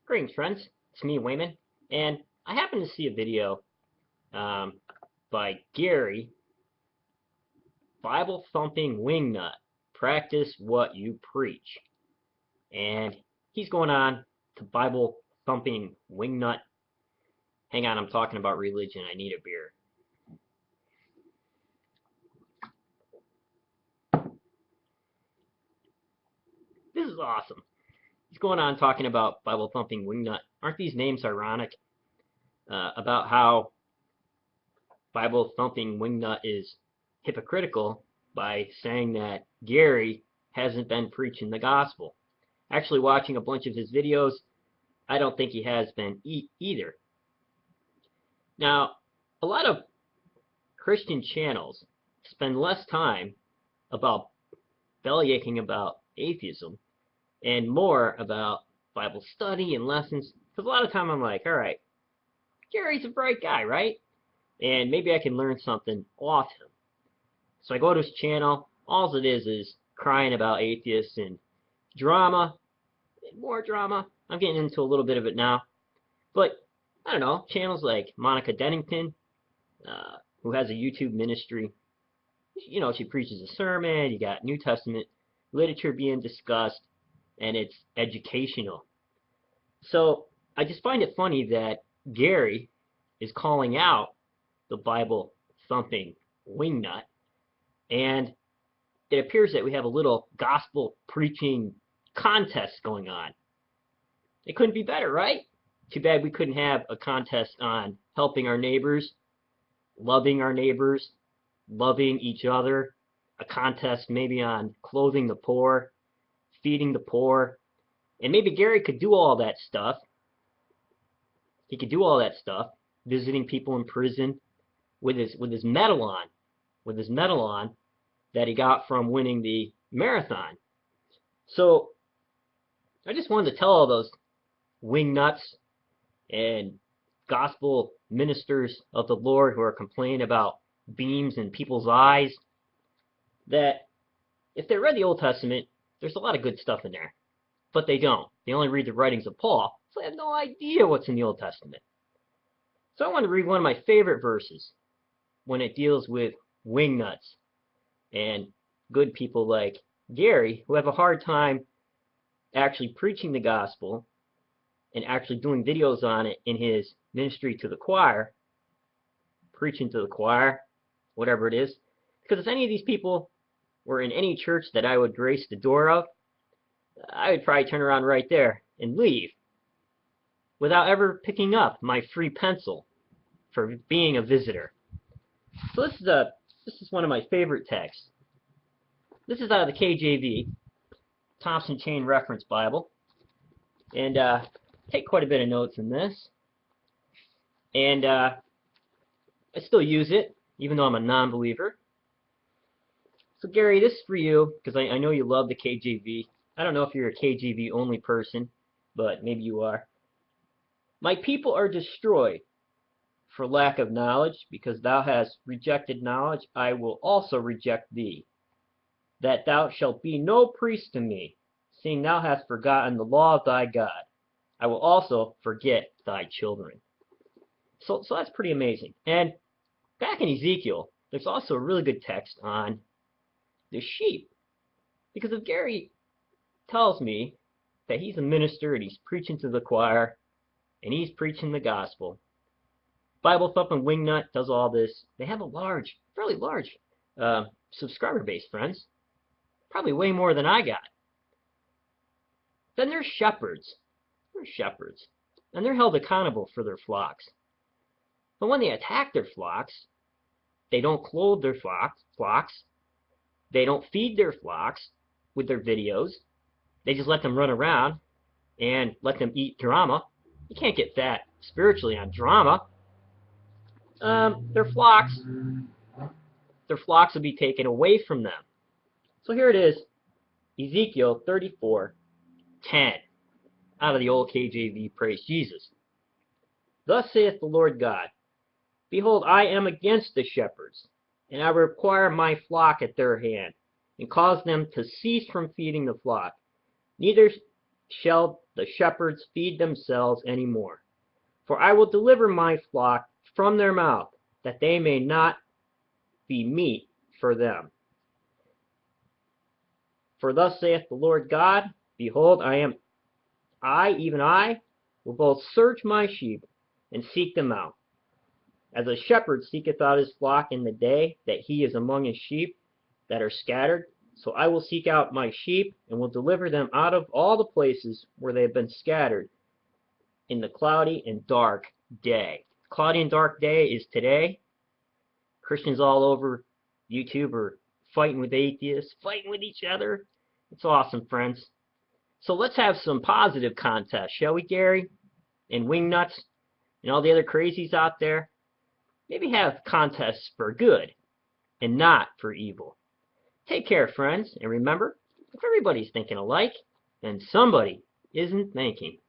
Greetings, friends. It's me, Wayman, and I happened to see a video by Gary, Bible Thumping Wingnut. Practice what you preach. And he's going on to Bible Thumping Wingnut. Hang on, I'm talking about religion. I need a beer. This is awesome. He's going on talking about Bible Thumping Wingnut. Aren't these names ironic? About how Bible Thumping Wingnut is hypocritical by saying that Gary hasn't been preaching the gospel. Actually, watching a bunch of his videos, I don't think he has been either. Now, a lot of Christian channels spend less time about bellyaching about atheism and more about Bible study and lessons. Because a lot of time I'm like, all right, Gary's a bright guy, right? And maybe I can learn something off him. So I go to his channel. All it is crying about atheists and drama, and more drama. I'm getting into a little bit of it now. But, I don't know, channels like Monica Dennington, who has a YouTube ministry. You know, she preaches a sermon. You got New Testament literature being discussed, and it's educational. So I just find it funny that Gary is calling out the Bible thumping wingnut, and it appears that we have a little gospel preaching contest going on. It couldn't be better, right? Too bad we couldn't have a contest on helping our neighbors, loving each other, a contest maybe on clothing the poor, feeding the poor, and maybe Gary could do all that stuff. He could do all that stuff, visiting people in prison with his medal on, that he got from winning the marathon. So I just wanted to tell all those wingnuts and gospel ministers of the Lord who are complaining about beams in people's eyes that if they read the Old Testament, there's a lot of good stuff in there. But they don't. They only read the writings of Paul, so they have no idea what's in the Old Testament. So I want to read one of my favorite verses when it deals with wingnuts and good people like Gary, who have a hard time actually preaching the gospel and actually doing videos on it in his ministry to the choir, preaching to the choir, whatever it is. Because if any of these people were in any church that I would grace the door of, I would probably turn around right there and leave without ever picking up my free pencil for being a visitor. So this is one of my favorite texts. This is out of the KJV, Thompson Chain Reference Bible, and take quite a bit of notes in this. And I still use it, even though I'm a non-believer. So Gary, this is for you, because I know you love the KJV. I don't know if you're a KJV only person, but maybe you are. My people are destroyed for lack of knowledge, because thou hast rejected knowledge, I will also reject thee. That thou shalt be no priest to me, seeing thou hast forgotten the law of thy God. I will also forget thy children. So that's pretty amazing. And back in Ezekiel, there's also a really good text on the sheep. Because if Gary tells me that he's a minister and he's preaching to the choir and he's preaching the gospel, Bible Thumping Wingnut does all this. They have a fairly large subscriber base, friends. Probably way more than I got. Then there's shepherds. They're shepherds. And they're held accountable for their flocks. But when they attack their flocks, they don't clothe their flocks. They don't feed their flocks with their videos. They just let them run around and let them eat drama. You can't get fat spiritually on drama. Their flocks will be taken away from them. So here it is, Ezekiel 34:10, out of the old KJV, praise Jesus. Thus saith the Lord God, behold, I am against the shepherds, and I will require my flock at their hand, and cause them to cease from feeding the flock. Neither shall the shepherds feed themselves any more. For I will deliver my flock from their mouth, that they may not be meat for them. For thus saith the Lord God, Behold, even I, will both search my sheep and seek them out. As a shepherd seeketh out his flock in the day that he is among his sheep that are scattered, so I will seek out my sheep and will deliver them out of all the places where they have been scattered in the cloudy and dark day. Cloudy and dark day is today. Christians all over YouTube are fighting with atheists, fighting with each other. It's awesome, friends. So let's have some positive contests, shall we, Gary? And Wingnuts and all the other crazies out there. Maybe have contests for good and not for evil. Take care, friends, and remember, if everybody's thinking alike, then somebody isn't thinking.